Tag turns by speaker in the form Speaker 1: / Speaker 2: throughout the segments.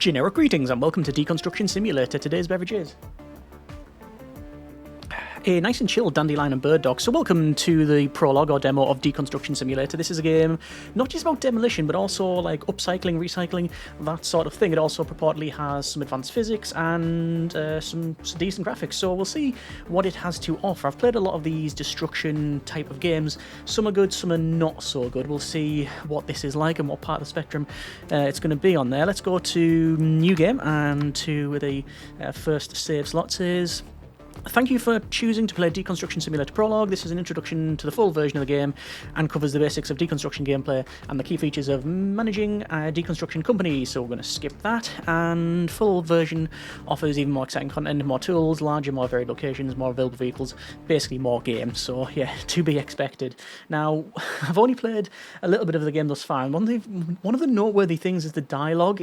Speaker 1: Generic greetings and welcome to Deconstruction Simulator. Today's beverage is a nice and chilled dandelion and bird dog. So welcome to the prologue or demo of Deconstruction Simulator. This is a game not just about demolition, but also like upcycling, recycling, that sort of thing. It also purportedly has some advanced physics and some decent graphics. So we'll see what it has to offer. I've played a lot of these destruction type of games. Some are good, some are not so good. We'll see what this is like and what part of the spectrum it's going to be on there. Let's go to new game and to the first save slot is... Thank you for choosing to play Deconstruction Simulator Prologue. This is an introduction to the full version of the game and covers the basics of deconstruction gameplay and the key features of managing a deconstruction company. So we're going to skip that, and full version offers even more exciting content, more tools, larger, more varied locations, more available vehicles, basically more games. So yeah, to be expected. Now, I've only played a little bit of the game thus far, and one of the noteworthy things is the dialogue.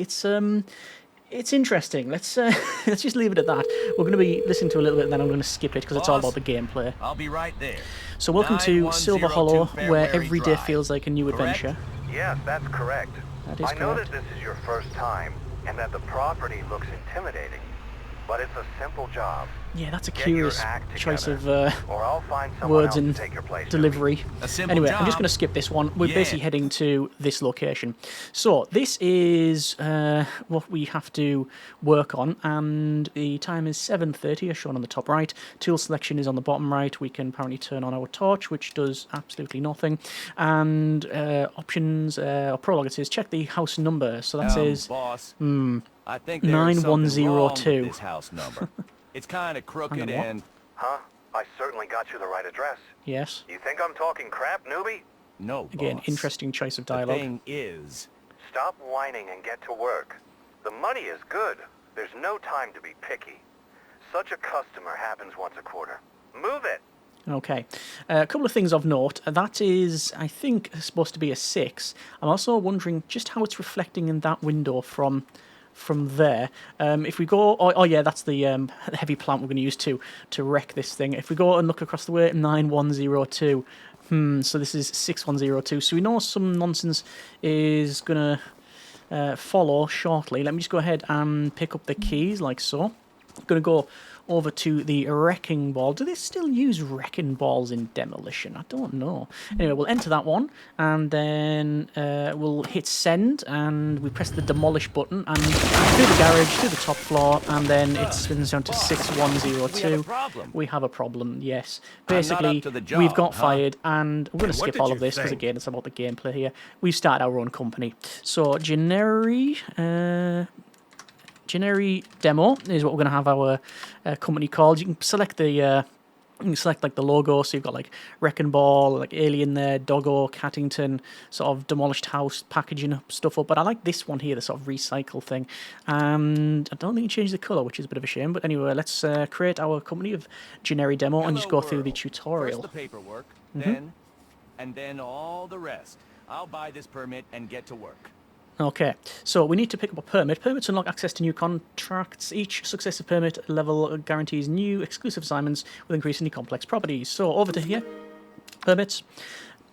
Speaker 1: It's interesting. Let's just leave it at that. We're going to be listening to a little bit, and then I'm going to skip it because it's all about the gameplay.
Speaker 2: I'll be right there.
Speaker 1: So welcome to Silver Hollow, where every day feels like a new adventure.
Speaker 3: Yes, that's correct.
Speaker 1: That is correct.
Speaker 3: I know that this is your first time, and that the property looks intimidating, but it's a simple job.
Speaker 1: Yeah, that's a curious choice of
Speaker 3: or I'll find
Speaker 1: words
Speaker 3: and
Speaker 1: delivery. Anyway, I'm just going to skip this one. We're basically heading to this location. So this is what we have to work on, and the time is 7:30, as shown on the top right. Tool selection is on the bottom right. We can apparently turn on our torch, which does absolutely nothing. And options, or prologue, it says check the house number. So that says
Speaker 2: boss, I think
Speaker 1: 9102.
Speaker 2: This house number. It's kind of crooked and...
Speaker 3: Huh? I certainly got you the right address.
Speaker 1: Yes.
Speaker 3: You think I'm talking crap, newbie?
Speaker 2: No,
Speaker 1: Again,
Speaker 2: boss.
Speaker 1: interesting choice of dialogue.
Speaker 2: The thing is...
Speaker 3: Stop whining and get to work. The money is good. There's no time to be picky. Such a customer happens once a quarter. Move it!
Speaker 1: Okay. A couple of things of note. That is, I think, supposed to be a 6. I'm also wondering just how it's reflecting in that window from there. If we go... Oh yeah, that's the heavy plant we're going to use to wreck this thing. If we go and look across the way, 9102. So this is 6102. So we know some nonsense is going to follow shortly. Let me just go ahead and pick up the keys, like so. I'm going to go over to the wrecking ball. Do they still use wrecking balls in Demolition? I don't know. Anyway, we'll enter that one, and then we'll hit send, and we press the demolish button, and through the garage, through the top floor, and then it spins down to 6102. We have a problem, yes. Basically, we've got fired, and we're going to skip all of this, because again, it's about the gameplay here. We've started our own company. So, Generi demo is what we're going to have our company called. You can select the like the logo, so you've got like Wrecking Ball, like Alien there, Doggo, Cattington, sort of demolished house, packaging stuff up. But I like this one here, the sort of recycle thing. And I don't think it changed the colour, which is a bit of a shame. But anyway, let's create our company of Generi demo and just go through the tutorial.
Speaker 2: First the paperwork, and then all the rest. I'll buy this permit and get to work.
Speaker 1: Okay, so we need to pick up a permit. Permits unlock access to new contracts. Each successive permit level guarantees new exclusive assignments with increasingly complex properties. So over to here, permits.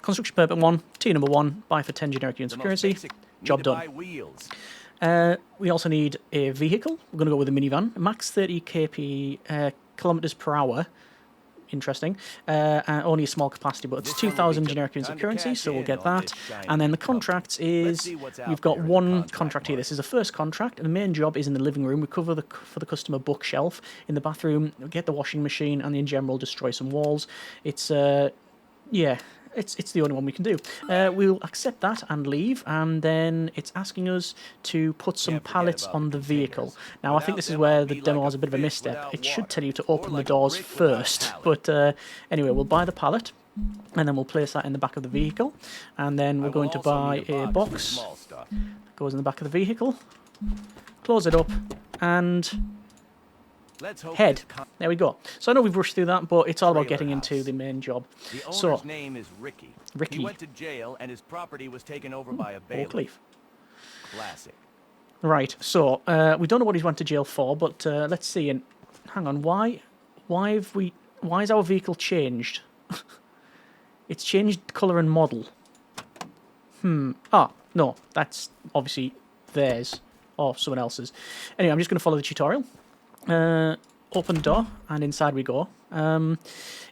Speaker 1: Construction permit 1, T number 1, buy for 10 generic units of currency. Job done. We also need a vehicle. We're going to go with a minivan. Max 30 kilometers per hour. Interesting. Only a small capacity, but it's 2,000 generic units of currency, so we'll get that. And then the contracts is, we've got one contract here. This is the first contract, and the main job is in the living room. We cover for the customer bookshelf. In the bathroom, we get the washing machine, and in general, destroy some walls. It's, yeah... It's the only one we can do. We'll accept that and leave, and then it's asking us to put some pallets on the vehicle. Now, I think this is where the demo has a bit of a misstep. It should tell you to open the doors first, but anyway, we'll buy the pallet, and then we'll place that in the back of the vehicle, and then we're going to buy a box that goes in the back of the vehicle, close it up, and... head. There we go. So I know we've rushed through that, but it's all about getting into the main job.
Speaker 2: The owner's name is Ricky.
Speaker 1: Ricky.
Speaker 2: He went to jail and his property was taken over by a bailiff. Classic.
Speaker 1: Right. So we don't know what he's went to jail for, but let's see. And hang on, why is our vehicle changed? It's changed colour and model. Ah, no, that's obviously theirs. or someone else's. Anyway, I'm just going to follow the tutorial. Open door, and inside we go.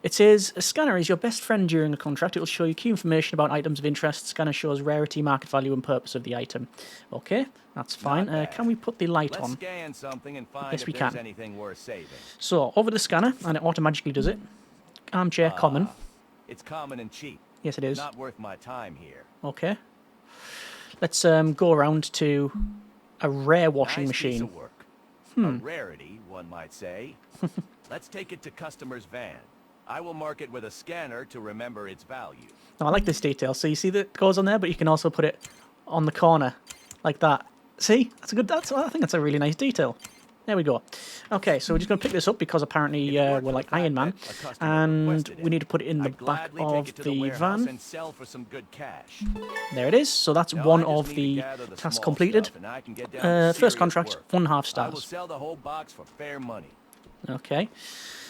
Speaker 1: It says, a scanner is your best friend during a contract. It will show you key information about items of interest. Scanner shows rarity, market value, and purpose of the item. Okay, that's fine. Can we put the light
Speaker 2: Let's
Speaker 1: on?
Speaker 2: scan something and find
Speaker 1: Yes,
Speaker 2: if
Speaker 1: we
Speaker 2: there's
Speaker 1: can.
Speaker 2: anything worth saving.
Speaker 1: So, over the scanner, and it automatically does it. Armchair common.
Speaker 2: It's common and cheap.
Speaker 1: Yes, it is.
Speaker 2: Not worth my time here.
Speaker 1: Okay. Let's go around to a rare washing
Speaker 2: Nice piece
Speaker 1: machine.
Speaker 2: of work. A rarity, one might say. Let's take it to customer's van. I will mark it with a scanner to remember its value.
Speaker 1: Now, I like this detail. So you see that it goes on there, but you can also put it on the corner, like that. See? I think that's a really nice detail. There we go. Okay, so we're just going to pick this up because apparently we're like Iron Man, and we need to put it in the back of the van.
Speaker 2: And sell for some good cash.
Speaker 1: There it is. So that's
Speaker 2: Now,
Speaker 1: one
Speaker 2: I just
Speaker 1: of
Speaker 2: need
Speaker 1: the
Speaker 2: to gather the
Speaker 1: tasks
Speaker 2: small
Speaker 1: completed.
Speaker 2: stuff, and I can get down to
Speaker 1: First
Speaker 2: serious
Speaker 1: contract,
Speaker 2: work.
Speaker 1: 1.5
Speaker 2: I will
Speaker 1: stars.
Speaker 2: sell the whole box for fair money.
Speaker 1: Okay,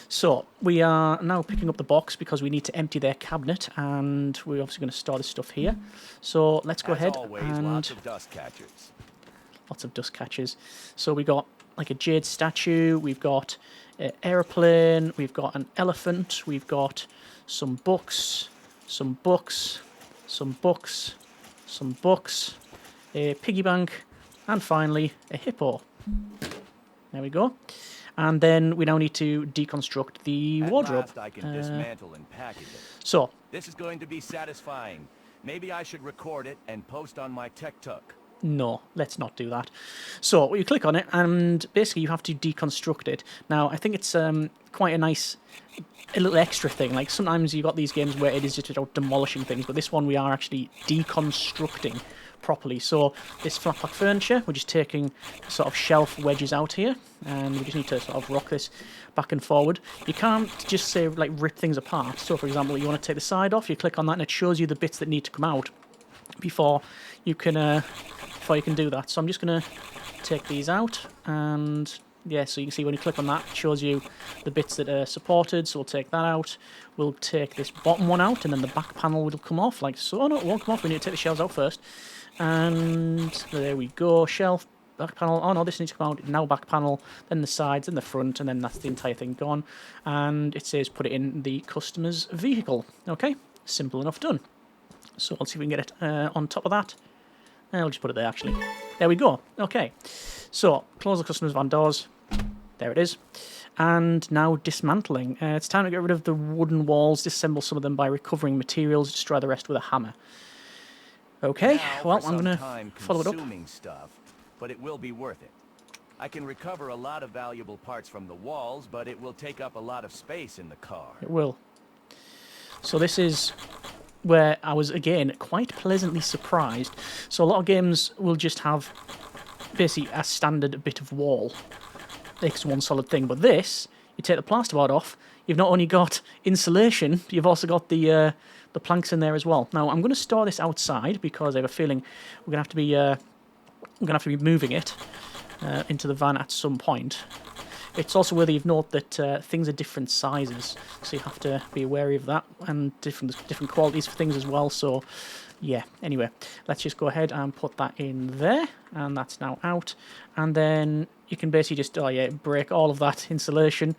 Speaker 1: so we are now picking up the box because we need to empty their cabinet, and we're obviously going to store this stuff here. So let's go
Speaker 2: As
Speaker 1: ahead
Speaker 2: always,
Speaker 1: and
Speaker 2: lots of dust catchers.
Speaker 1: lots of dust catchers. So we got like a jade statue, we've got an aeroplane, we've got an elephant, we've got some books, some books, some books, some books, a piggy bank, and finally a hippo. There we go. And then we now need to deconstruct the wardrobe.
Speaker 2: At last I can dismantle and package it.
Speaker 1: So,
Speaker 2: This is going to be satisfying. Maybe I should record it and post on my TikTok.
Speaker 1: no, let's not do that. So, you click on it, and basically you have to deconstruct it. Now, I think it's quite a little extra thing. Like, sometimes you've got these games where it is just about demolishing things, but this one we are actually deconstructing properly. So, this flat pack furniture, we're just taking sort of shelf wedges out here, and we just need to sort of rock this back and forward. You can't just say, like, rip things apart. So, for example, you want to take the side off, you click on that, and it shows you the bits that need to come out before you can do that. So I'm just going to take these out, and yeah, so you can see when you click on that, it shows you the bits that are supported. So we'll take that out. We'll take this bottom one out, and then the back panel will come off like so. Oh no, it won't come off. We need to take the shelves out first. And there we go. Shelf, back panel. Oh no, this needs to come out. Now back panel, then the sides, then the front, and then that's the entire thing gone. And it says put it in the customer's vehicle. Okay, simple enough, done. So let's see if we can get it on top of that. I'll just put it there, actually. There we go. Okay. So, close the customer's van doors. There it is. And now dismantling. It's time to get rid of the wooden walls, disassemble some of them by recovering materials, destroy the rest with a hammer. Okay,
Speaker 2: Now
Speaker 1: well,
Speaker 2: for
Speaker 1: I'm
Speaker 2: some
Speaker 1: going to
Speaker 2: time
Speaker 1: follow it up.
Speaker 2: consuming stuff, but it will be worth it. I can recover a lot of valuable parts from the walls, but it will take up a lot of space in the car.
Speaker 1: It will. So this is where I was, again, quite pleasantly surprised. So a lot of games will just have basically a standard bit of wall. It's one solid thing. But this, you take the plasterboard off, you've not only got insulation, you've also got the planks in there as well. Now, I'm going to store this outside because I have a feeling we're going to have to be moving it into the van at some point. It's also worthy of note that things are different sizes, so you have to be wary of that, and different qualities for things as well. So, yeah. Anyway, let's just go ahead and put that in there, and that's now out. And then you can basically just break all of that insulation.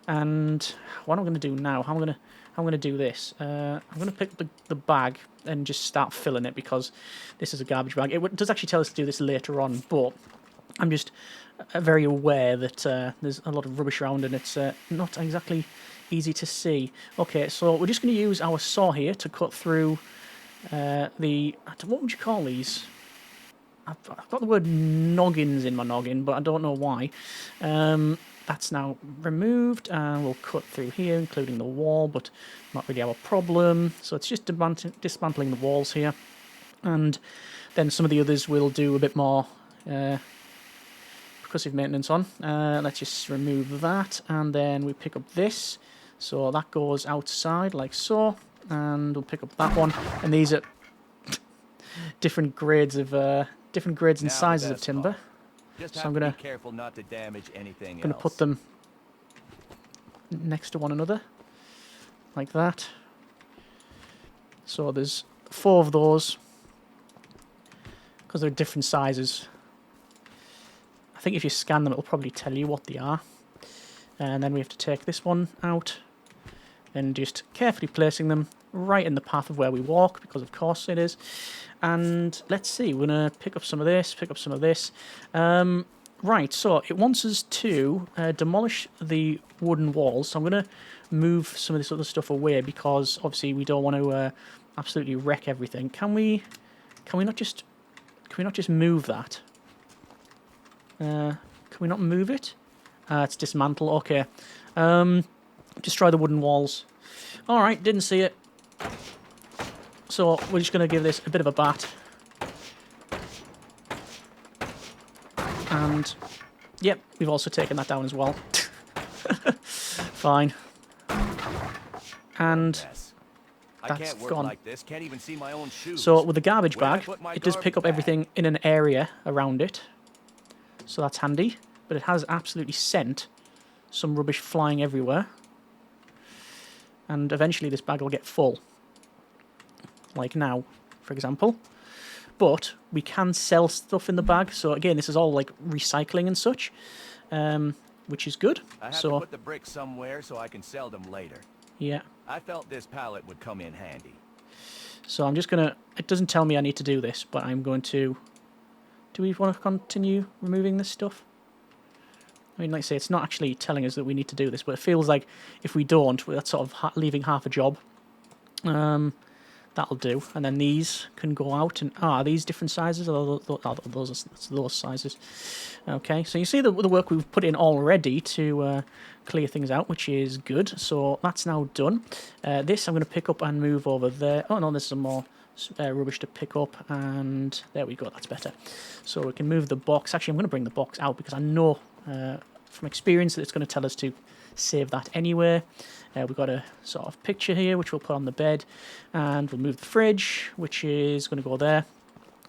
Speaker 1: And what I'm going to do now, I'm going to do this. I'm going to pick the bag and just start filling it because this is a garbage bag. It does actually tell us to do this later on, but I'm just very aware that there's a lot of rubbish around and it's not exactly easy to see. Okay, so we're just going to use our saw here to cut through what would you call these? I've got the word noggins in my noggin, but I don't know why. That's now removed, and we'll cut through here, including the wall, but not really our problem. So it's just dismantling the walls here, and then some of the others will do a bit more percussive maintenance on. Let's just remove that, and then we pick up this. So that goes outside like so, and we'll pick up that one. And these are different grades and sizes of timber.
Speaker 2: Just
Speaker 1: So
Speaker 2: have
Speaker 1: I'm
Speaker 2: to
Speaker 1: gonna
Speaker 2: be careful not to damage anything
Speaker 1: going to put them next to one another like that. So there's 4 of those because they're different sizes. think if you scan them, it'll probably tell you what they are. And then we have to take this one out and just carefully placing them right in the path of where we walk, because of course it is. And let's see, we're going to pick up some of this, pick up some of this. Right, so it wants us to demolish the wooden walls. So I'm going to move some of this other stuff away, because obviously we don't want to absolutely wreck everything. Can we not just move that? Can we not move it? It's dismantle. Okay. Destroy the wooden walls. All right, didn't see it. So we're just going to give this a bit of a bat. And, yep, we've also taken that down as well. Fine. And that's gone.
Speaker 2: Like this. Can't even see my own shoes.
Speaker 1: So with the garbage bag, it does pick up
Speaker 2: bag?
Speaker 1: everything in an area around it. So that's handy. But it has absolutely sent some rubbish flying everywhere. And eventually this bag will get full. Like now, for example. But we can sell stuff in the bag. So again, this is all like recycling and such, which is good.
Speaker 2: I have to put the bricks somewhere so I can sell them later.
Speaker 1: Yeah.
Speaker 2: I felt this pallet would come in handy.
Speaker 1: So I'm just going to... It doesn't tell me I need to do this, but I'm going to... Do we want to continue removing this stuff? I mean, like I say, it's not actually telling us that we need to do this, but it feels like if we don't, that's sort of leaving half a job. That'll do. And then these can go out. And are these different sizes? Those sizes. Okay, so you see the work we've put in already to clear things out, which is good. So that's now done. This I'm going to pick up and move over there. Oh no, there's some more rubbish to pick up, and there we go, that's better. So we can move the box. Actually, I'm going to bring the box out because I know from experience that it's going to tell us to save that anywhere. We've got a sort of picture here which we'll put on the bed, and we'll move the fridge, which is going to go there.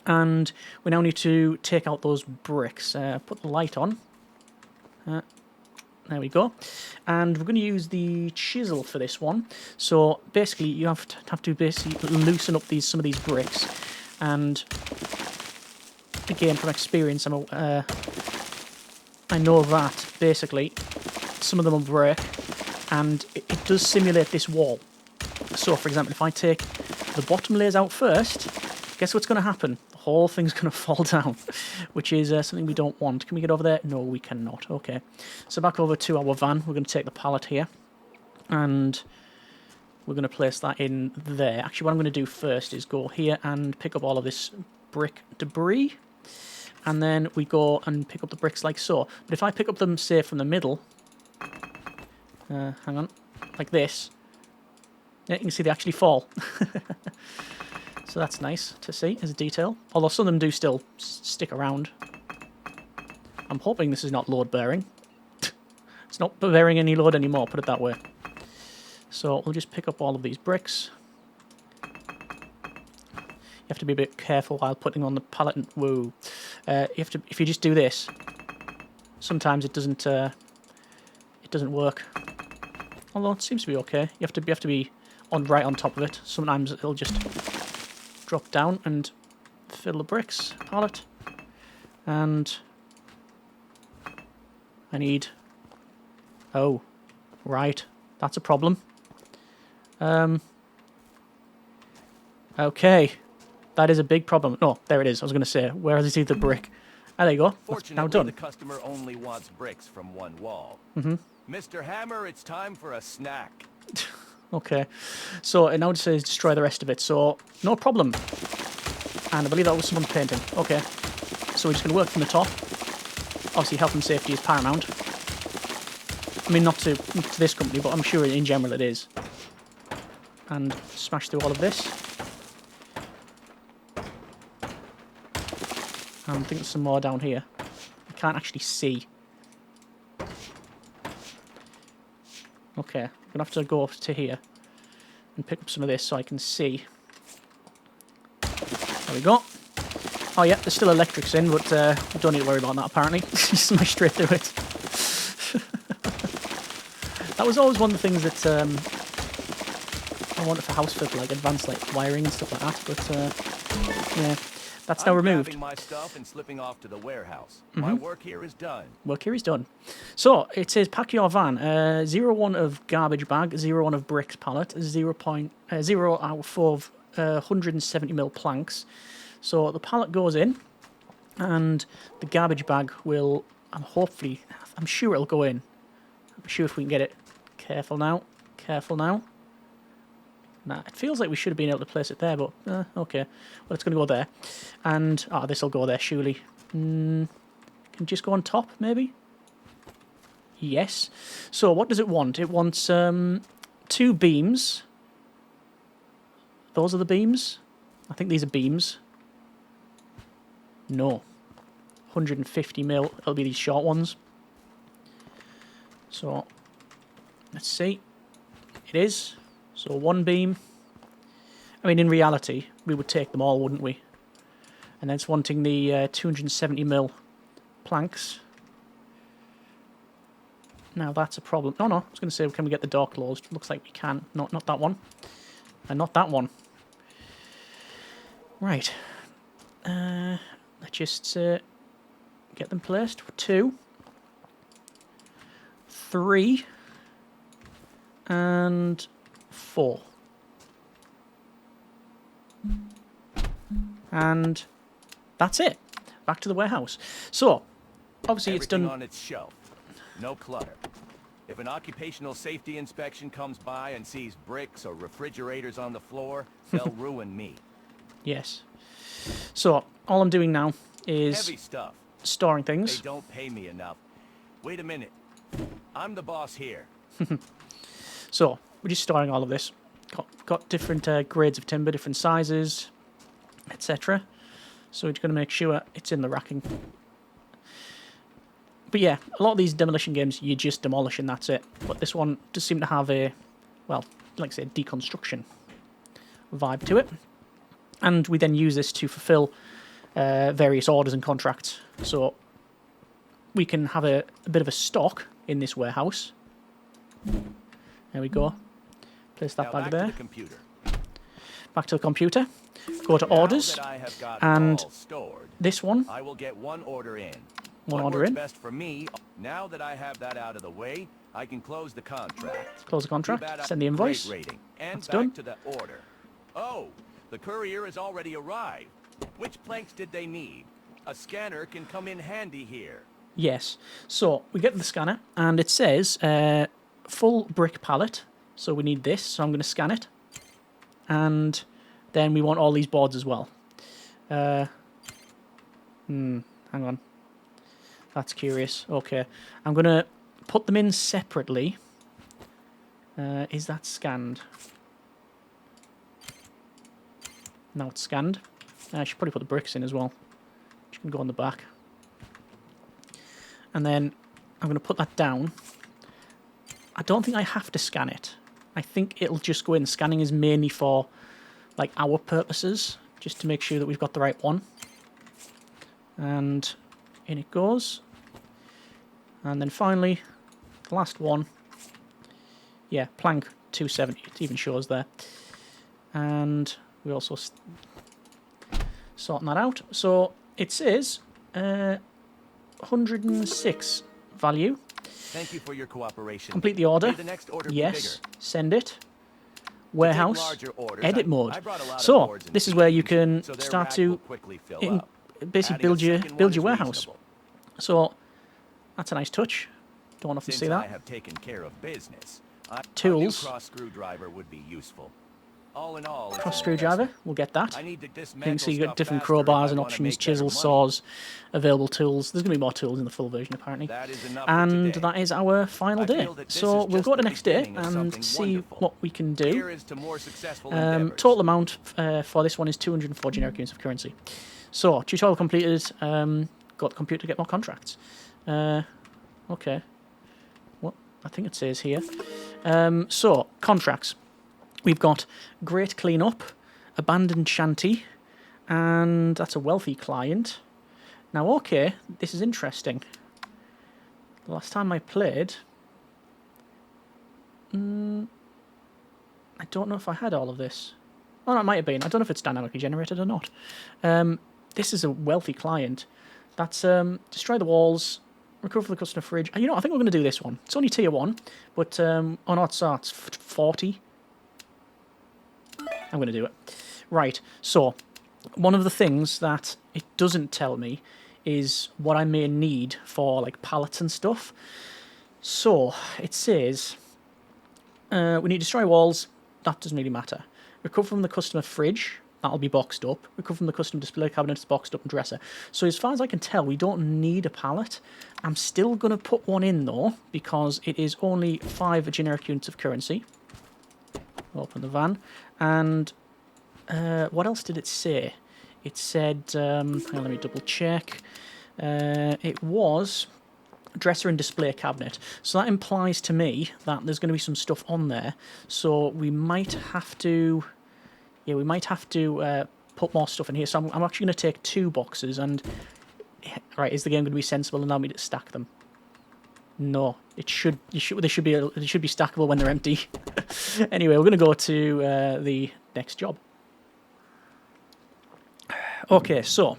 Speaker 1: And we now need to take out those bricks. Put the light on. There we go. And we're going to use the chisel for this one. So basically you have to basically loosen up some of these bricks. And again, from experience, I know that basically some of them will break, and it does simulate this wall. So for example, if I take the bottom layers out first, guess what's going to happen? The whole thing's going to fall down, which is something we don't want. Can we get over there? No, we cannot. Okay, so back over to our van. We're going to take the pallet here, and we're going to place that in there. Actually, what I'm going to do first is go here and pick up all of this brick debris, and then we go and pick up the bricks like so. But if I pick up them, say, from the middle, hang on, like this, yeah, you can see they actually fall. So that's nice to see as a detail. Although some of them do still stick around. I'm hoping this is not load bearing. It's not bearing any load anymore, put it that way. So we'll just pick up all of these bricks. You have to be a bit careful while putting on the pallet. And, whoa! If you just do this, sometimes it doesn't work. Although it seems to be okay. You have to be right on top of it. Sometimes it'll just drop down and fill the bricks pallet. And I need... Oh, right. That's a problem. Okay. That is a big problem. No, there it is. I was going to say, where is the brick? Ah, there you go. That's now done.
Speaker 2: The customer only wants bricks from one wall. Mr. Hammer, it's time for a snack.
Speaker 1: Okay. So it now just says destroy the rest of it. So no problem. And I believe that was someone's painting. Okay. So we're just going to work from the top. Obviously, health and safety is paramount. I mean, not to this company, but I'm sure in general it is. And smash through all of this. And I think there's some more down here. I can't actually see. Okay, I'm going to have to go up to here and pick up some of this so I can see. There we go. Oh yeah, there's still electrics in, but we don't need to worry about that apparently. Smash straight through it. That was always one of the things that I wanted for house fit, like advanced like wiring and stuff like that. But yeah, That's now
Speaker 2: I'm
Speaker 1: removed.
Speaker 2: grabbing my stuff and slipping off to the warehouse. My work here is done.
Speaker 1: Work here is done. So it says pack your van. 0-1 of garbage bag, 0-1 of bricks pallet, 0 out of 4 of 170mm planks. So the pallet goes in, and the garbage bag will, hopefully, I'm sure it'll go in. I'm sure if we can get it. Careful now. Careful now. Nah, it feels like we should have been able to place it there, but okay. Well, it's going to go there. And, this will go there, surely. Can it just go on top, maybe? Yes. So, what does it want? It wants 2 beams. Those are the beams? I think these are beams. No. 150mm. It'll be these short ones. So, let's see. It is. So 1 beam. I mean, in reality, we would take them all, wouldn't we? And then it's wanting the 270mm planks. Now that's a problem. Oh no, I was going to say, can we get the door closed? Looks like we can. No, not that one. And not that one. Right. Let's just get them placed. 2. 3. And 4. And that's it. Back to the warehouse. So, obviously it's
Speaker 2: Everything
Speaker 1: done.
Speaker 2: on its shelf. No clutter. If an occupational safety inspection comes by and sees bricks or refrigerators on the floor, they'll ruin me.
Speaker 1: Yes. So, all I'm doing now is
Speaker 2: Heavy stuff.
Speaker 1: storing
Speaker 2: They
Speaker 1: things.
Speaker 2: don't pay me enough. Wait a minute. I'm the boss here.
Speaker 1: So, we're just storing all of this. Got different grades of timber, different sizes, etc. So we're just going to make sure it's in the racking. But yeah, a lot of these demolition games, you just demolish and that's it. But this one does seem to have a, well, like I say, deconstruction vibe to it. And we then use this to fulfill various orders and contracts. So we can have a bit of a stock in this warehouse. There we go. Place that
Speaker 2: Now
Speaker 1: bag
Speaker 2: back
Speaker 1: there.
Speaker 2: to the computer.
Speaker 1: Back to the computer. Go to
Speaker 2: Now
Speaker 1: orders.
Speaker 2: that I have got
Speaker 1: and
Speaker 2: all stored,
Speaker 1: This one.
Speaker 2: I will get one order in.
Speaker 1: One
Speaker 2: What
Speaker 1: order
Speaker 2: works
Speaker 1: in.
Speaker 2: best for me. Now that I have that out of the way, I can close the contract.
Speaker 1: Close the
Speaker 2: Too
Speaker 1: contract.
Speaker 2: bad I-
Speaker 1: Send the invoice.
Speaker 2: Great rating. And
Speaker 1: That's
Speaker 2: back
Speaker 1: done.
Speaker 2: to the order. Oh, the courier has already arrived. Which planks did they need? A scanner can come in handy here.
Speaker 1: Yes. So we get the scanner and it says full brick pallet. So we need this. So I'm going to scan it. And then we want all these boards as well. Hang on. That's curious. Okay. I'm going to put them in separately. Is that scanned? Now it's scanned. I should probably put the bricks in as well. Which can go on the back. And then I'm going to put that down. I don't think I have to scan it. I think it'll just go in. Scanning is mainly for like our purposes, just to make sure that we've got the right one. And in it goes. And then finally, the last one. Yeah, plank 270. It even shows there. And we also sorting that out. So it says 106 value.
Speaker 2: Thank you for your cooperation.
Speaker 1: Complete the order.
Speaker 2: May the next order be
Speaker 1: Yes.
Speaker 2: bigger.
Speaker 1: Send it. Warehouse.
Speaker 2: larger orders,
Speaker 1: Edit
Speaker 2: I
Speaker 1: mode.
Speaker 2: brought a lot of
Speaker 1: So
Speaker 2: boards and
Speaker 1: this is where you can
Speaker 2: so their
Speaker 1: start
Speaker 2: rack
Speaker 1: to
Speaker 2: will quickly fill up.
Speaker 1: basically
Speaker 2: Adding a second
Speaker 1: build
Speaker 2: one
Speaker 1: your
Speaker 2: is
Speaker 1: warehouse.
Speaker 2: reasonable.
Speaker 1: So that's a nice touch. Don't often
Speaker 2: Since
Speaker 1: see
Speaker 2: I
Speaker 1: that.
Speaker 2: have taken care of business, a
Speaker 1: Tools.
Speaker 2: new cross screwdriver would be useful. All in all, it's
Speaker 1: Cross
Speaker 2: an
Speaker 1: screwdriver.
Speaker 2: investment.
Speaker 1: We'll get that.
Speaker 2: I need to
Speaker 1: You can
Speaker 2: dismantle
Speaker 1: see you've got
Speaker 2: stuff
Speaker 1: different
Speaker 2: faster if
Speaker 1: crowbars
Speaker 2: I
Speaker 1: and
Speaker 2: wanna
Speaker 1: options,
Speaker 2: make better
Speaker 1: chisels,
Speaker 2: money.
Speaker 1: saws, available tools. There's going to be more tools in the full version apparently.
Speaker 2: That is enough for
Speaker 1: And
Speaker 2: today.
Speaker 1: that is our final
Speaker 2: I
Speaker 1: day.
Speaker 2: feel that this
Speaker 1: So
Speaker 2: is
Speaker 1: we'll
Speaker 2: just
Speaker 1: go to
Speaker 2: the
Speaker 1: next day
Speaker 2: beginning of
Speaker 1: and
Speaker 2: something
Speaker 1: see
Speaker 2: wonderful.
Speaker 1: what we can do.
Speaker 2: Here is to more successful endeavors.
Speaker 1: Total amount for this one is 204 generic units of currency. So, tutorial completed. Got the computer to get more contracts. Okay. What? I think it says here. So, contracts. We've got Great Cleanup, Abandoned Shanty, and that's a wealthy client. Now, okay, this is interesting. The last time I played, I don't know if I had all of this. Oh, no, it might have been. I don't know if it's dynamically generated or not. this is a wealthy client. That's destroy the walls, recover the customer fridge. You know, I think we're going to do this one. It's only tier 1, but oh no, it's 40. I'm going to do it. Right, so one of the things that it doesn't tell me is what I may need for like pallets and stuff. So it says we need to destroy walls. That doesn't really matter. Recover from the customer fridge. That'll be boxed up. Recover from the custom display cabinet. It's boxed up and dresser. So as far as I can tell, we don't need a pallet. I'm still going to put one in though, because it is only 5 generic units of currency. Open the van. And what else did it say? It said, hang on, let me double check. It was dresser and display cabinet. So that implies to me that there's going to be some stuff on there. So we might have to, yeah, we might have to put more stuff in here. So I'm actually going to take 2 boxes and, right, is the game going to be sensible and allow me to stack them? No, they should be stackable when they're empty. Anyway, we're going to go to the next job. Okay, so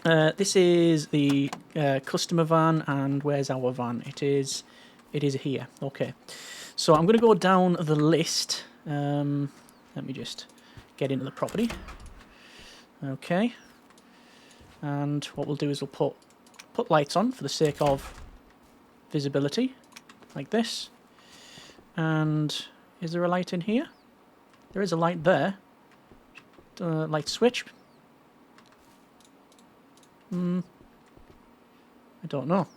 Speaker 1: this is the customer van, and where's our van? It is here. Okay, so I'm going to go down the list. Let me just get into the property. Okay, and what we'll do is we'll put lights on for the sake of visibility, like this. And is there a light in here? There is a light there. Light switch. I don't know.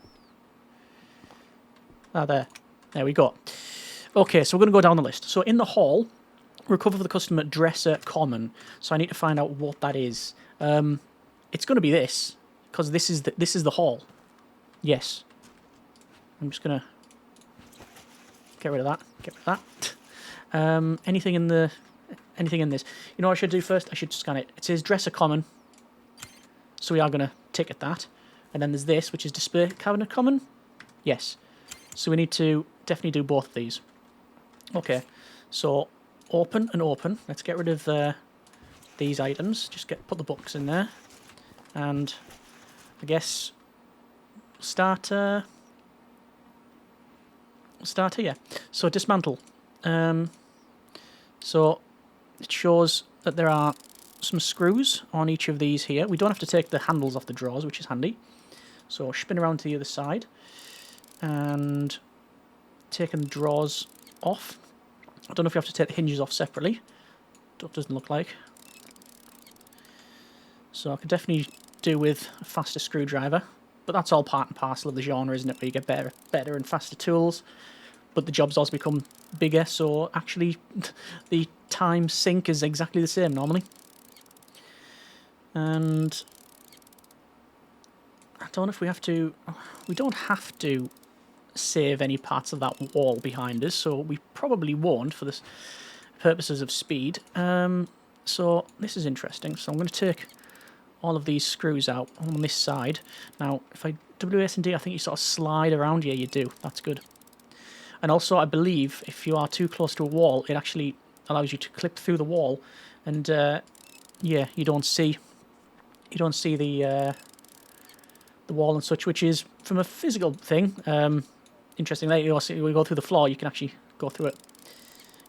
Speaker 1: Ah, there. There we go. Okay, so we're going to go down the list. So in the hall, recover for the customer dresser common. So I need to find out what that is. It's going to be this, because this is the hall. Yes. I'm just going to get rid of that. Get rid of that. Anything in this? You know what I should do first? I should scan it. It says dresser common. So we are going to ticket that. And then there's this, which is display cabinet common. Yes. So we need to definitely do both of these. Okay. So open and open. Let's get rid of these items. Just put the books in there. And I guess start here. So dismantle. So it shows that there are some screws on each of these here. We don't have to take the handles off the drawers, which is handy. So spin around to the other side and taking the drawers off. I don't know if you have to take the hinges off separately. It doesn't look like. So I could definitely do with a faster screwdriver, but that's all part and parcel of the genre, isn't it? Where you get better and faster tools, but the jobs also become bigger. So actually, the time sink is exactly the same normally. And I don't know if we have to. We don't have to save any parts of that wall behind us, so we probably won't for the purposes of speed. So this is interesting. So I'm going to take all of these screws out on this side. Now, if I WSD, I think you sort of slide around. Yeah, you do. That's good. And also, I believe if you are too close to a wall, it actually allows you to clip through the wall, and yeah, you don't see the wall and such, which is from a physical thing. Interesting. Like you also, when you go through the floor, you can actually go through it.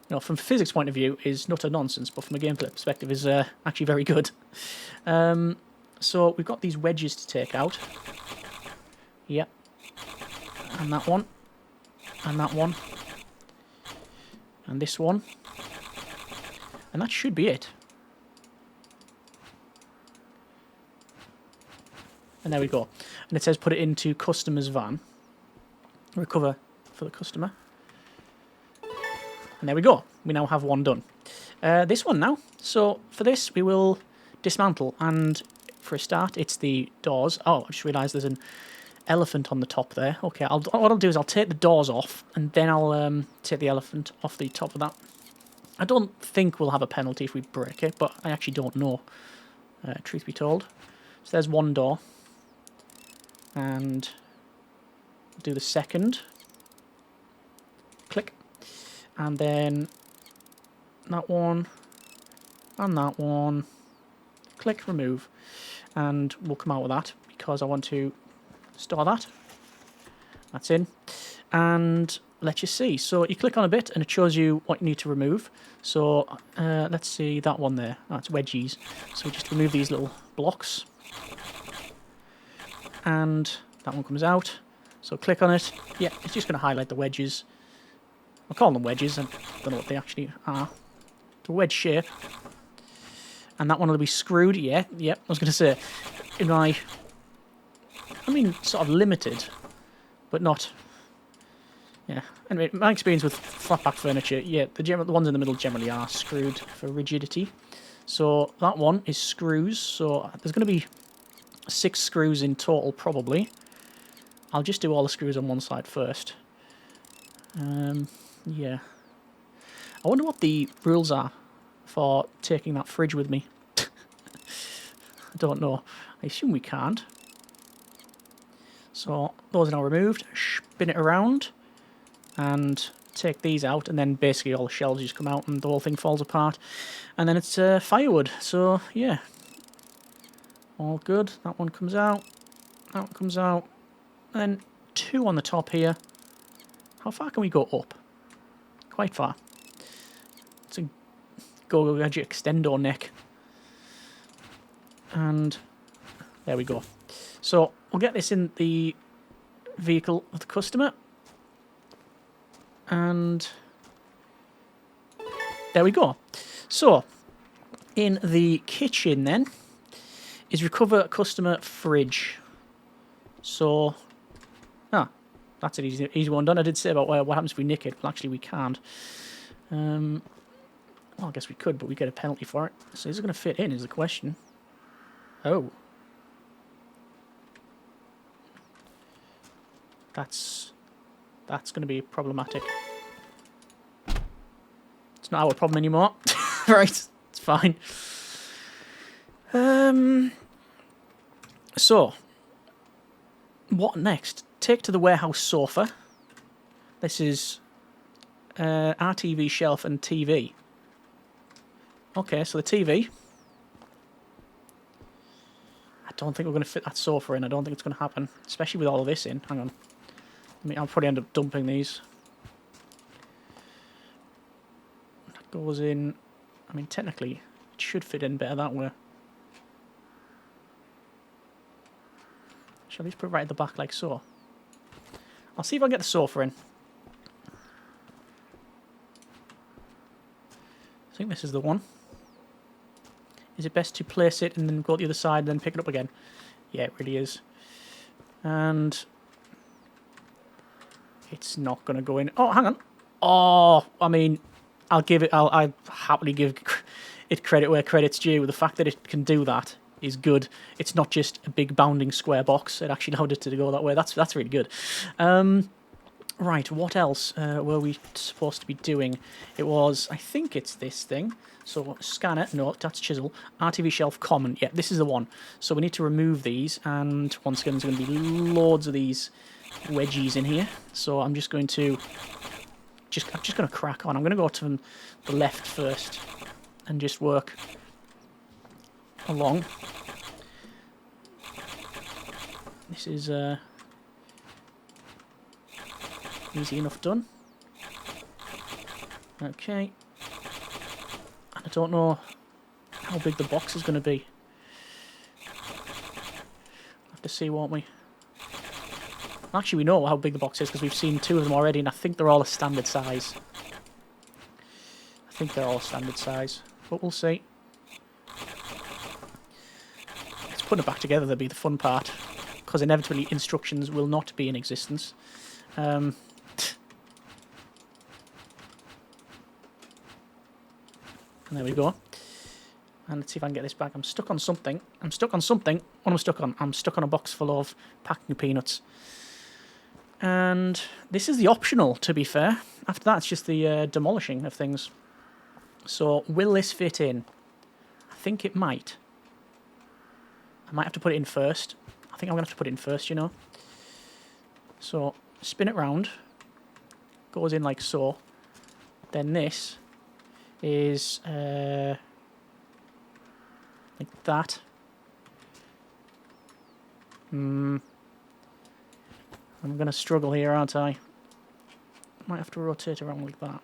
Speaker 1: You know, from a physics point of view, is not a nonsense, but from a gameplay perspective, is actually very good. So we've got these wedges to take out. Yep. And that one. And that one. And this one. And that should be it. And there we go. And it says put it into customer's van. Recover for the customer. And there we go. We now have one done. This one now. So for this, we will dismantle. And for a start, it's the doors. Oh, I just realised there's an elephant on the top there. Okay, what I'll do is I'll take the doors off, and then I'll take the elephant off the top of that. I don't think we'll have a penalty if we break it, but I actually don't know, truth be told. So there's one door. And do the second. Click. And then that one. And that one. Click, remove. and we'll come out with that because I want to store that. That's in. And let you see. So you click on a bit and it shows you what you need to remove. So let's see that one there. That's wedgies. So we just remove these little blocks. And that one comes out. So click on it. Yeah, it's just going to highlight the wedges. I'll call them wedges. I don't know what they actually are. The wedge shape. And that one will be screwed. Yeah, I was going to say, sort of limited, but not. Yeah. Anyway, my experience with flatback furniture, yeah, the ones in the middle generally are screwed for rigidity. So that one is screws. So there's going to be 6 screws in total, probably. I'll just do all the screws on one side first. Yeah. I wonder what the rules are for taking that fridge with me. I don't know. I assume we can't. So those are now removed. Spin it around and take these out, and then basically all the shelves just come out and the whole thing falls apart. And then it's firewood. So yeah, all good. That one comes out. That one comes out. And then 2 on the top here. How far can we go up? Quite far. It's a Go-Go Gadget extendo neck. And there we go. So we'll get this in the vehicle of the customer. And there we go. So in the kitchen then is recover customer fridge. So that's an easy one done. I did say about what happens if we nick it. Well, actually we can't. Well, I guess we could, but we get a penalty for it. So is it going to fit in is the question. Oh. That's going to be problematic. It's not our problem anymore. Right, it's fine. So, what next? Take to the warehouse sofa. This is our TV shelf and TV. Okay, so the TV. I don't think we're going to fit that sofa in. I don't think it's going to happen, especially with all of this in. Hang on. I'll probably end up dumping these. That goes in. I mean, technically, it should fit in better that way. Shall I just put it right at the back like so? I'll see if I can get the sofa in. I think this is the one. Is it best to place it and then go to the other side and then pick it up again? Yeah, it really is. And it's not going to go in. Oh, hang on. Oh, I mean, I'll happily give it credit where credit's due. The fact that it can do that is good. It's not just a big bounding square box. It actually allowed it to go that way. That's really good. Right, what else were we supposed to be doing? It was, I think it's this thing. So scanner, no, that's chisel. RTV shelf common, yeah, this is the one. So we need to remove these, and once again, there's going to be loads of these wedgies in here. So I'm just going to, I'm just going to crack on. I'm going to go to the left first and just work along. This is easy enough done. Okay. I don't know how big the box is going to be. Have to see, won't we? Actually, we know how big the box is because we've seen 2 of them already, and I think they're all a standard size. But we'll see. It's putting it back together that'll be the fun part, because inevitably instructions will not be in existence. And there we go. And let's see if I can get this back. I'm stuck on something. What am I stuck on? I'm stuck on a box full of packing peanuts. And this is the optional, to be fair. After that, it's just the demolishing of things. So, will this fit in? I think it might. I might have to put it in first. I think I'm going to have to put it in first, you know. So, spin it round. Goes in like so. Then this is like that. I'm going to struggle here, aren't I? Might have to rotate around like that.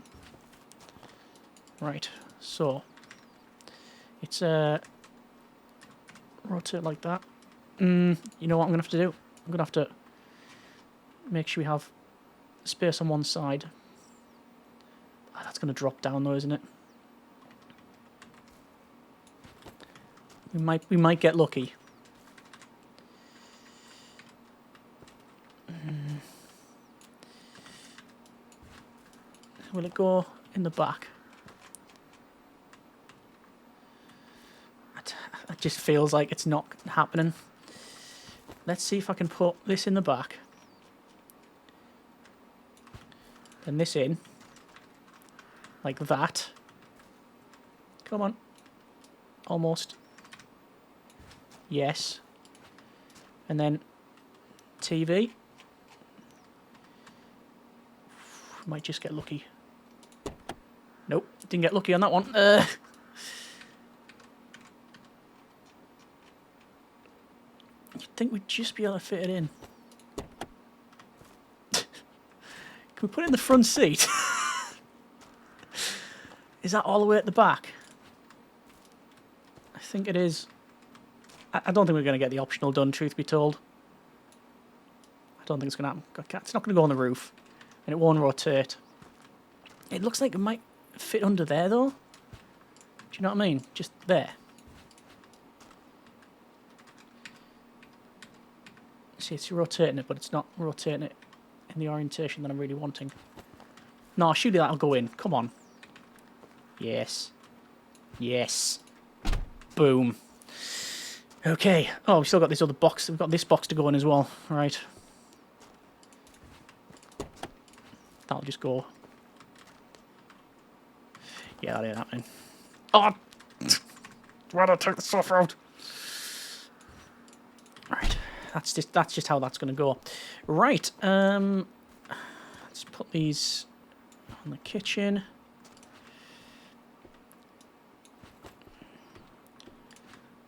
Speaker 1: Right, so it's rotate like that. You know what I'm going to have to do? I'm going to have to make sure we have space on one side. Oh, that's going to drop down though, isn't it? We might get lucky. Will it go in the back? It just feels like it's not happening. Let's see if I can put this in the back. Then this in. Like that. Come on. Almost. Yes. And then TV. Might just get lucky. Nope, didn't get lucky on that one. You'd think we'd just be able to fit it in. Can we put it in the front seat? Is that all the way at the back? I think it is. I don't think we're going to get the optional done, truth be told. I don't think it's going to happen. It's not going to go on the roof. And it won't rotate. It looks like it might fit under there, though. Do you know what I mean? Just there. See, it's rotating it, but it's not rotating it in the orientation that I'm really wanting. No, surely that'll go in. Come on. Yes. Yes. Boom. Okay. Oh, we've still got this other box. We've got this box to go in as well. Right. That'll just go. Yeah, that ain't happening. Oh! Why did I take the stuff out? Right. That's just how that's going to go. Right. Let's put these on the kitchen.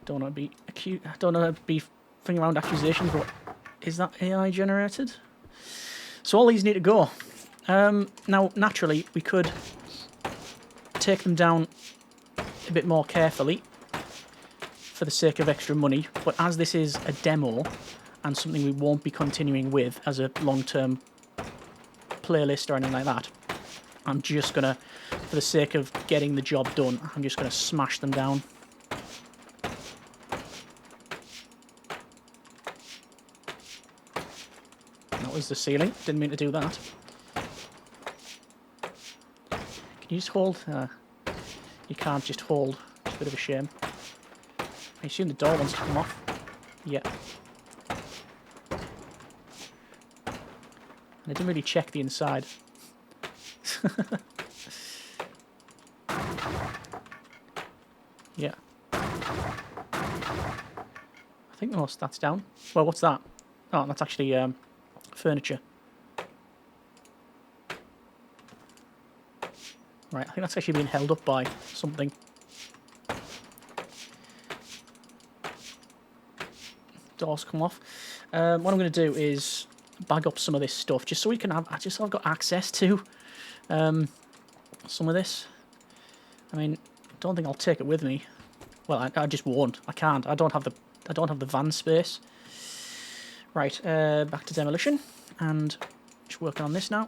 Speaker 1: Don't want to be thinking around accusations, but is that AI generated? So all these need to go. Now, naturally, we could take them down a bit more carefully for the sake of extra money, but as this is a demo and something we won't be continuing with as a long-term playlist or anything like that, I'm just going to, for the sake of getting the job done, I'm just going to smash them down. That was the ceiling. Didn't mean to do that. Can you just hold? You can't just hold. It's a bit of a shame. I assume the door wants to come off. Yeah. And I didn't really check the inside. Yeah. I think most that's down. Well, what's that? Oh, that's actually furniture. Right, I think that's actually being held up by something. Doors come off. What I'm going to do is bag up some of this stuff just so we can have. I've got access to some of this. I mean, I don't think I'll take it with me. Well, I just won't. I can't. I don't have the van space. Right, back to demolition and just working on this now.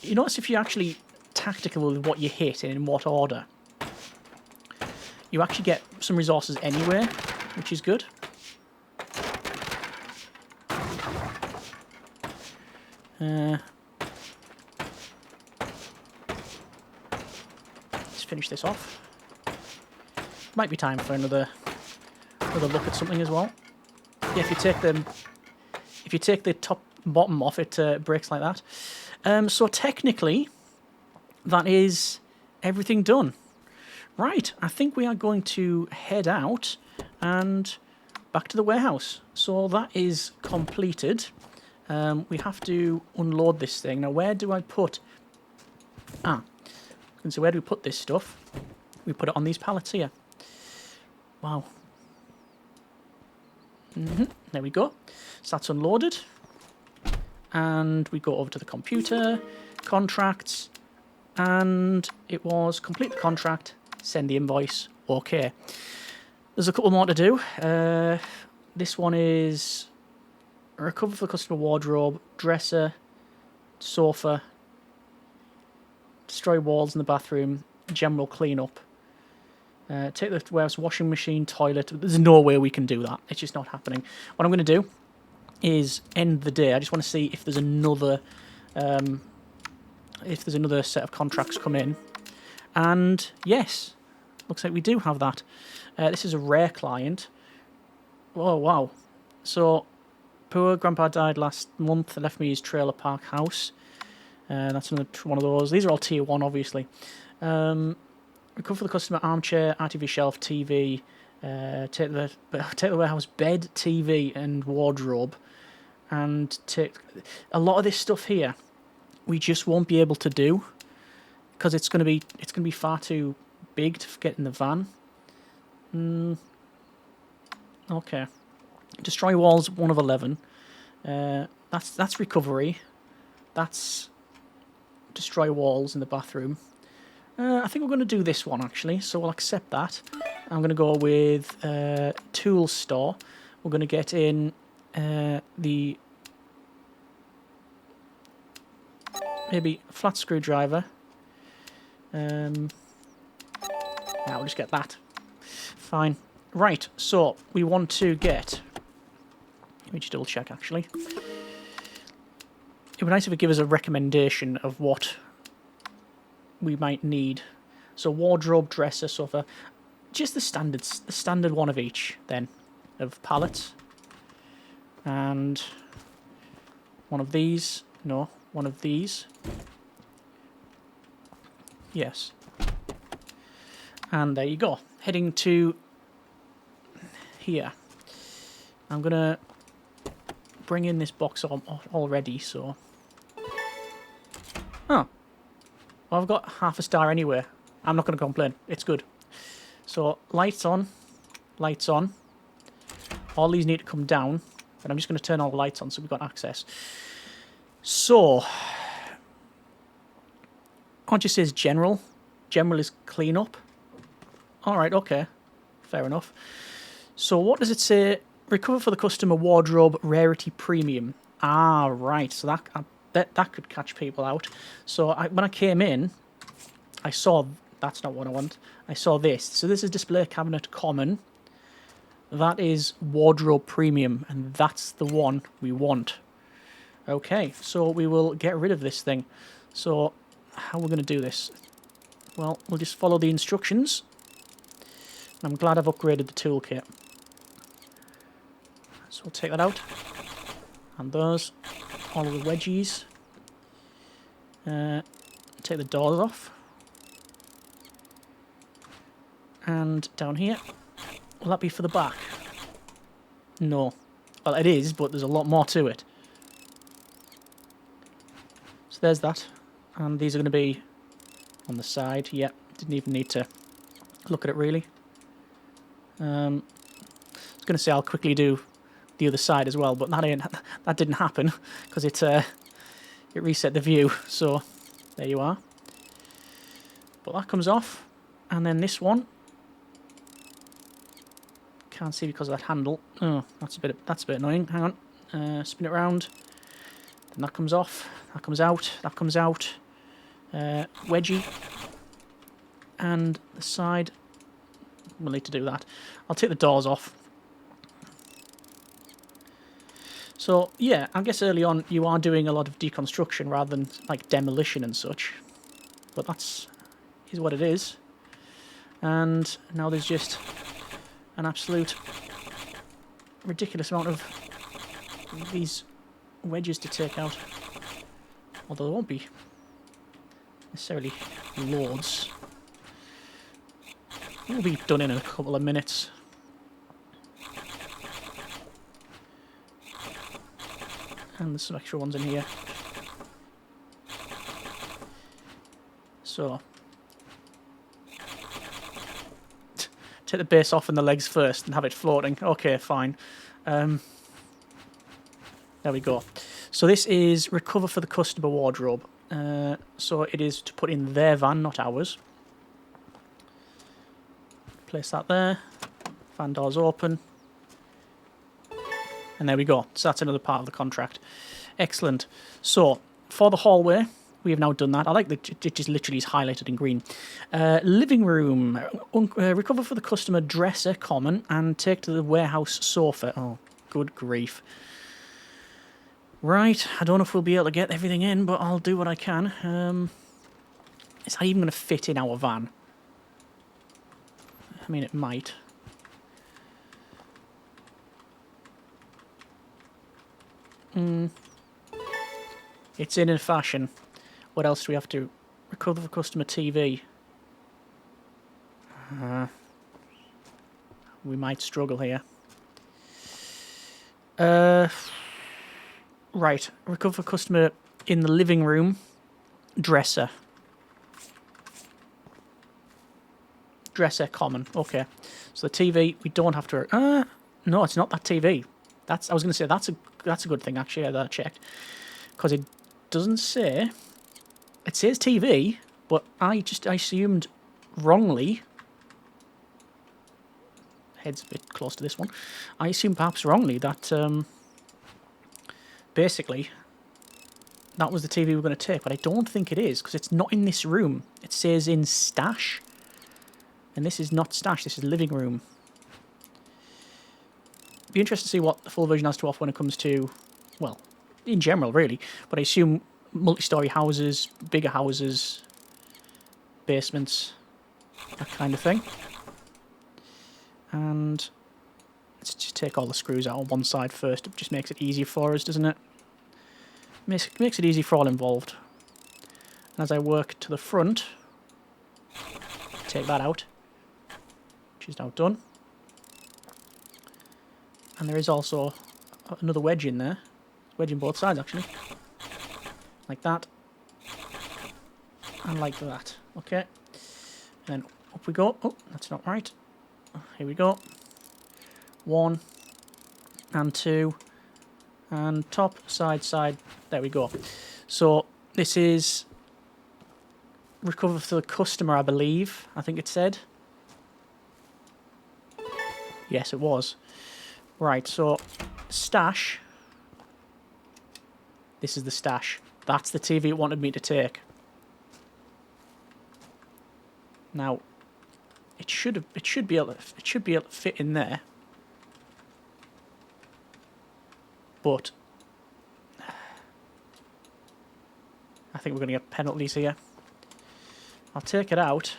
Speaker 1: You notice if you're actually tactical with what you hit and in what order, you actually get some resources anyway, which is good. Let's finish this off. Might be time for another look at something as well. Yeah, if you take the top bottom off, it breaks like that. So technically, that is everything done. Right, I think we are going to head out and back to the warehouse. So that is completed. We have to unload this thing. Now, where do I put... so where do we put this stuff? We put it on these pallets here. Wow. There we go. So that's unloaded. And we go over to the computer, contracts, and it was complete the contract, send the invoice, okay. There's a couple more to do. This one is recover for the customer wardrobe, dresser, sofa, destroy walls in the bathroom, general cleanup. Take the warehouse washing machine, toilet. There's no way we can do that. It's just not happening. What I'm going to do is end the day. I just want to see if there's another set of contracts come in. And yes, looks like we do have that. This is a rare client. Oh wow! So poor grandpa died last month. Left me his trailer park house. That's another one of those. These are all tier 1, obviously. Recover for the customer armchair, RTV shelf, TV. Take the warehouse bed, TV, and wardrobe. And take a lot of this stuff here. We just won't be able to do because it's gonna be far too big to get in the van. Okay. Destroy walls, 1 of 11. That's recovery. That's destroy walls in the bathroom. I think we're going to do this one, actually, so we'll accept that. I'm going to go with tool store. We're going to get in the maybe flat screwdriver. Now we'll just get that. Fine. Right, so we want to get... Let me just double check, actually. It would be nice if it gives us a recommendation of what we might need. So wardrobe, dresser, sofa. Just the standards. The standard one of each, then, of pallets. And one of these. No, one of these. Yes. And there you go. Heading to here. I'm going to bring in this box already, so... Oh. Well, I've got half a star anyway. I'm not going to complain. It's good. So, lights on. Lights on. All these need to come down. But I'm just going to turn all the lights on so we've got access. So... Oh, it just says general. General is clean up. Alright, okay. Fair enough. So, what does it say? Recover for the customer wardrobe rarity premium. Ah, right. So that could catch people out. So when I came in, I saw... That's not what I want. I saw this. So this is display cabinet common. That is wardrobe premium. And that's the one we want. Okay. So we will get rid of this thing. So how are we going to do this? Well, we'll just follow the instructions. I'm glad I've upgraded the toolkit. So we'll take that out. And those. All of the wedgies. Take the doors off. And down here. Will that be for the back? No. Well, it is, but there's a lot more to it. So there's that. And these are going to be on the side. Yep. Didn't even need to look at it, really. I was going to say I'll quickly do the other side as well, but that didn't happen because it reset the view. So there you are. But that comes off, and then this one can't see because of that handle. Oh, that's a bit annoying. Hang on, spin it around. Then that comes off. That comes out. That comes out. Wedgie, and the side. We'll need to do that. I'll take the doors off. So, yeah, I guess early on you are doing a lot of deconstruction rather than, like, demolition and such. But is what it is. And now there's just an absolute ridiculous amount of these wedges to take out. Although there won't be necessarily loads. It'll be done in a couple of minutes. And there's some extra ones in here. So take the base off and the legs first and have it floating. Okay, fine. There we go. So this is recover for the customer wardrobe. So it is to put in their van, not ours. Place that there. Van doors open. And there we go. So that's another part of the contract. Excellent. So for the hallway, we have now done that. I like that it just literally is highlighted in green. Living room. Recover for the customer dresser, common, and take to the warehouse sofa. Oh, good grief. Right, I don't know if we'll be able to get everything in, but I'll do what I can. Is that even going to fit in our van? I mean, it might. It's in a fashion. What else do we have to... Recover for customer TV. We might struggle here. Right. Recover for customer in the living room. Dresser. Dresser, common. Okay. So the TV, we don't have to... no, it's not that TV. I was going to say, that's a good thing, actually, that I checked. Because it doesn't say... It says TV, but I assumed wrongly... Head's a bit close to this one. I assumed perhaps wrongly that, basically, that was the TV we were going to take, but I don't think it is, because it's not in this room. It says in stash, and this is not stash, this is living room. Be interested to see what the full version has to offer when it comes to, well, in general, really, but I assume multi-storey houses, bigger houses, basements, that kind of thing. And let's just take all the screws out on one side first. It just makes it easier for us, doesn't it? Makes it easy for all involved. And as I work to the front, take that out, which is now done. And there is also another wedge in there. Wedge in both sides, actually. Like that. And like that. Okay. And then up we go. Oh, that's not right. Here we go. 1 and 2 and top, side, side. There we go. So this is recover for the customer, I believe. I think it said. Yes, it was. Right, so stash. This is the stash. That's the TV it wanted me to take. Now, it should be able to fit in there. But I think we're going to get penalties here. I'll take it out.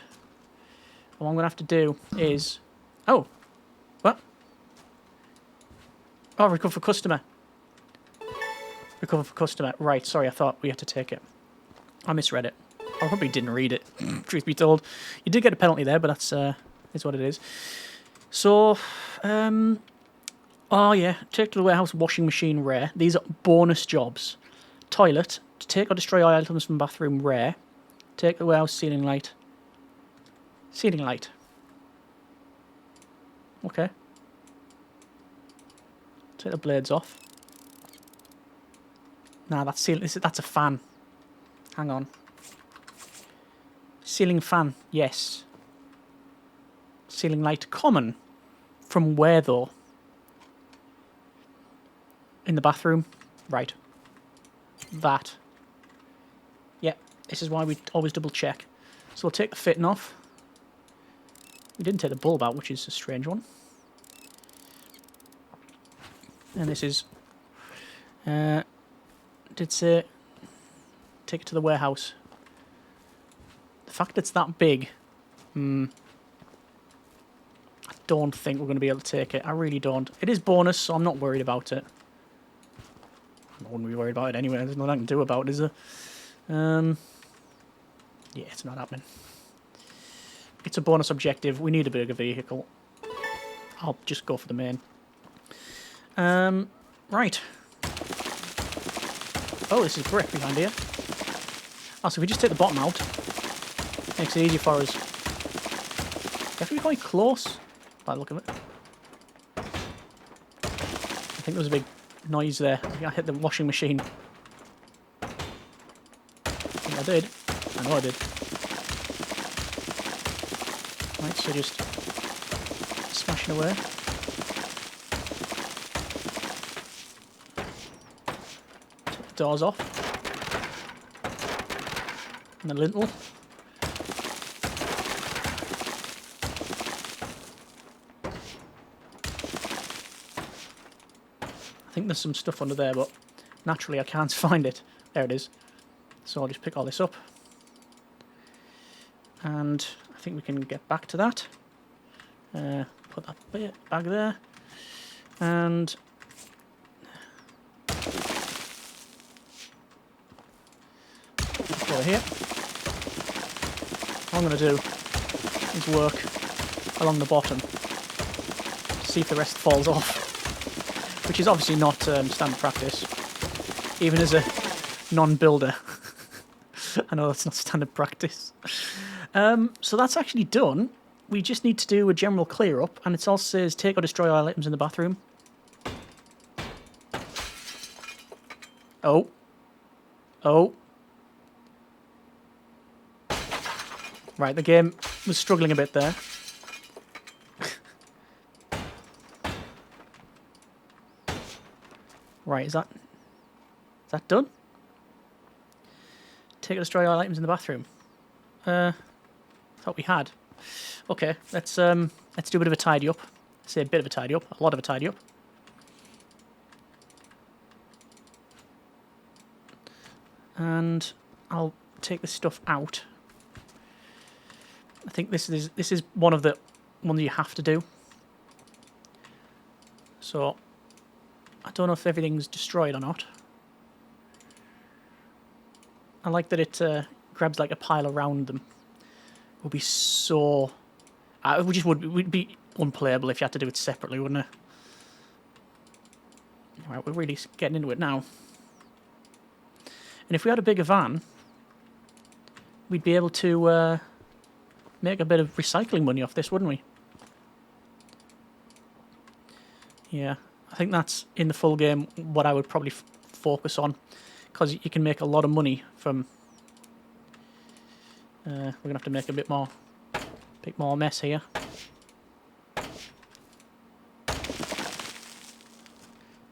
Speaker 1: And what I'm going to have to do is... Oh! What? Oh, recover for customer. Recover for customer. Right, sorry, I thought we had to take it. I misread it. I probably didn't read it, truth be told. You did get a penalty there, but that's is what it is. So, oh yeah, take to the warehouse, washing machine, rare. These are bonus jobs. Toilet, to take or destroy items from bathroom, rare. Take the warehouse, ceiling light. Ceiling light. Okay. Take the blades off. Nah, that's ceiling. That's a fan. Hang on. Ceiling fan, yes. Ceiling light, common. From where, though? In the bathroom? Right. That. Yep, this is why we always double check. So we'll take the fitting off. We didn't take the bulb out, which is a strange one. And this is... did say... Take it to the warehouse. The fact it's that big... I don't think we're going to be able to take it. I really don't. It is bonus, so I'm not worried about it. I wouldn't be worried about it anyway. There's nothing I can do about it, is there? Yeah, it's not happening. It's a bonus objective. We need a bigger vehicle. I'll just go for the main. Right. Oh, this is brick behind here. Oh, so if we just take the bottom out, makes it easier for us. You have to be quite close by the look of it. think there was a big noise there. I think I hit the washing machine. I think I did. I know I did. Right, so just smashing away. Take the doors off. And the lintel. I think there's some stuff under there, but naturally I can't find it. There it is. So I'll just pick all this up. And I think we can get back to that. Put that bit back there. And over here. What I'm going to do is work along the bottom to see if the rest falls off. Which is obviously not standard practice, even as a non-builder. I know that's not standard practice. So that's actually done. We just need to do a general clear up, and it also says take or destroy all items in the bathroom. Oh. Oh. Right, the game was struggling a bit there. Right, is that done? Take or destroy all items in the bathroom. Thought we had. Okay, let's do a bit of a tidy up. Say a bit of a tidy up, a lot of a tidy up. And I'll take this stuff out. I think this is one that you have to do. So I don't know if everything's destroyed or not. I like that it grabs like a pile around them. It would be so... it would be unplayable if you had to do it separately, wouldn't it? Alright, we're really getting into it now. And if we had a bigger van, we'd be able to make a bit of recycling money off this, wouldn't we? Yeah, I think that's, in the full game, what I would probably focus on. Because you can make a lot of money from... we're going to have to make a bit more mess here.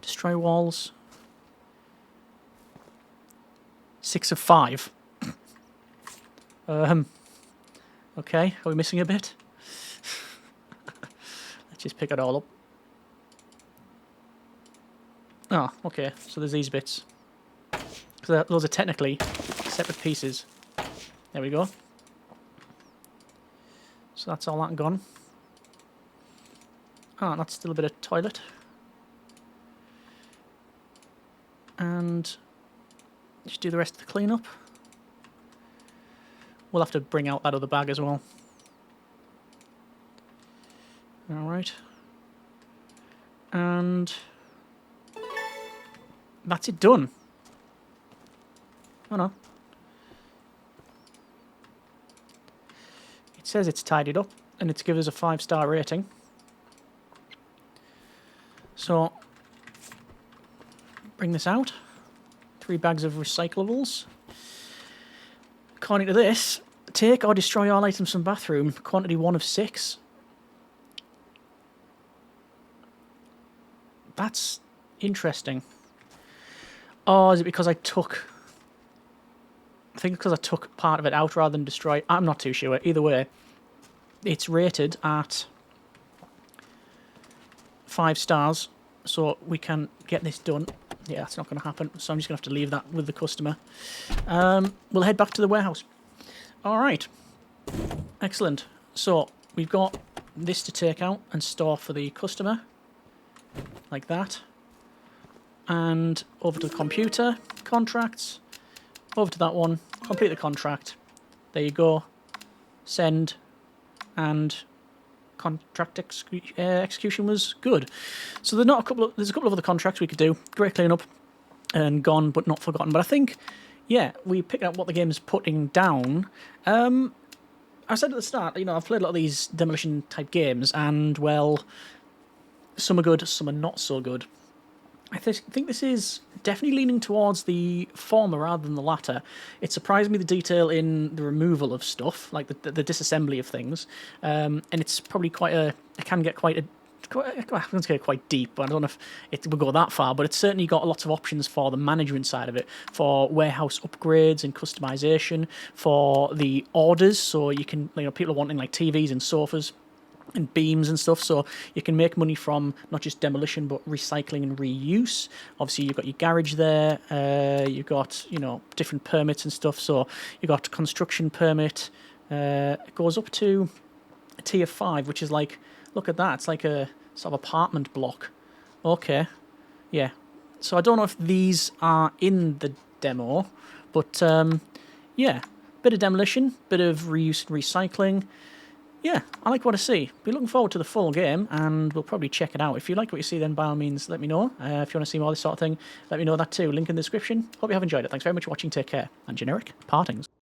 Speaker 1: Destroy walls. 6 of 5. Okay, are we missing a bit? Let's just pick it all up. Oh, okay, so there's these bits. So those are technically separate pieces. There we go. So that's all that gone. Ah, that's still a bit of toilet. And just do the rest of the cleanup. We'll have to bring out that other bag as well. Alright. And that's it done. Oh no. It says it's tidied up and it's given us a 5-star rating. So, bring this out. 3 bags of recyclables. According to this, take or destroy all items from bathroom, quantity 1 of 6. That's interesting. Oh, is it because I think because I took part of it out rather than destroy. I'm not too sure. Either way, it's rated at 5 stars, so we can get this done. Yeah, that's not going to happen, so I'm just going to have to leave that with the customer. We'll head back to the warehouse. All right. Excellent. So we've got this to take out and store for the customer, like that. And over to the computer, contracts, over to that one, complete the contract. There you go. Send, and contract execution was good. So there's a couple of other contracts we could do. Great cleanup and gone but not forgotten. But I think, yeah, we picked out what the game is putting down. I said at the start, you know, I've played a lot of these demolition type games, and well, some are good, some are not so good. I think this is definitely leaning towards the former rather than the latter. It surprised me the detail in the removal of stuff, like the disassembly of things, and it's probably it can get quite I wouldn't say quite deep, but I don't know if it would go that far, but it's certainly got lots of options for the management side of it, for warehouse upgrades and customization, for the orders, so you can, people are wanting like TVs and sofas and beams and stuff, so you can make money from not just demolition but recycling and reuse. Obviously you've got your garage there, you've got different permits and stuff, so you've got construction permit, it goes up to a tier 5, which is like, look at that, it's like a sort of apartment block. Okay, yeah, so I don't know if these are in the demo, but yeah, bit of demolition, bit of reuse and recycling. Yeah, I like what I see. Be looking forward to the full game, and we'll probably check it out. If you like what you see, then by all means, let me know. If you want to see more of this sort of thing, let me know that too. Link in the description. Hope you have enjoyed it. Thanks very much for watching. Take care. And generic partings.